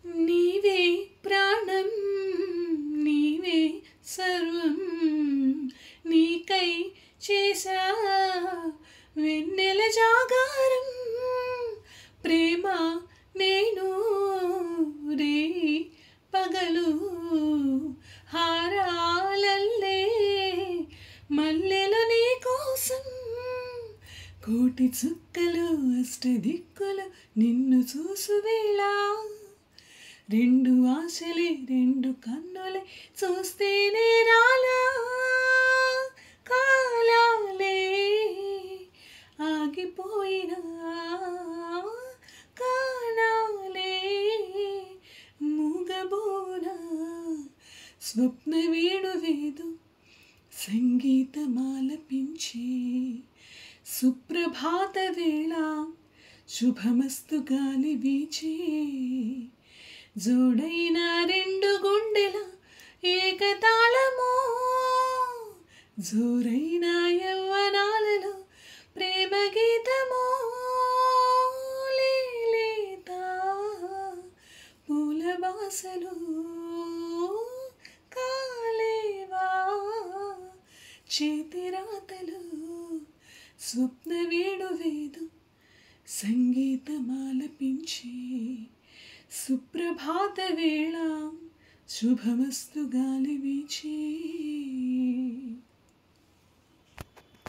నీవే ప్రాణం నీవే సర్వం నీకై చేశా వెన్నెల జాగారం ప్రేమ నేను రే పగలు హారాలల్లే మల్లెలు నీ కోసం కోటి చుక్కలు అష్టదిక్కులు నిన్ను చూసువేళ రెండు ఆశలే రెండు కన్నులే చూస్తేనే రాలా కాలాలే ఆగిపోయినా కాలాలే మూగబోనా స్వప్న వేణువేదు సంగీతమాలపించే సుప్రభాత వేళ శుభమస్తు గాలి వీచే జోడైన రెండు గుండెల ఏకతాళమో జోరైన యవ్వనాలలో ప్రేమ గీతమో లేలేత పూల బాసలు కాలేవా చేతిరాతలు స్వప్న వేణువేదు సంగీతమాలపించే సుప్రభాత వేళ శుభమస్తు గాలి వీచే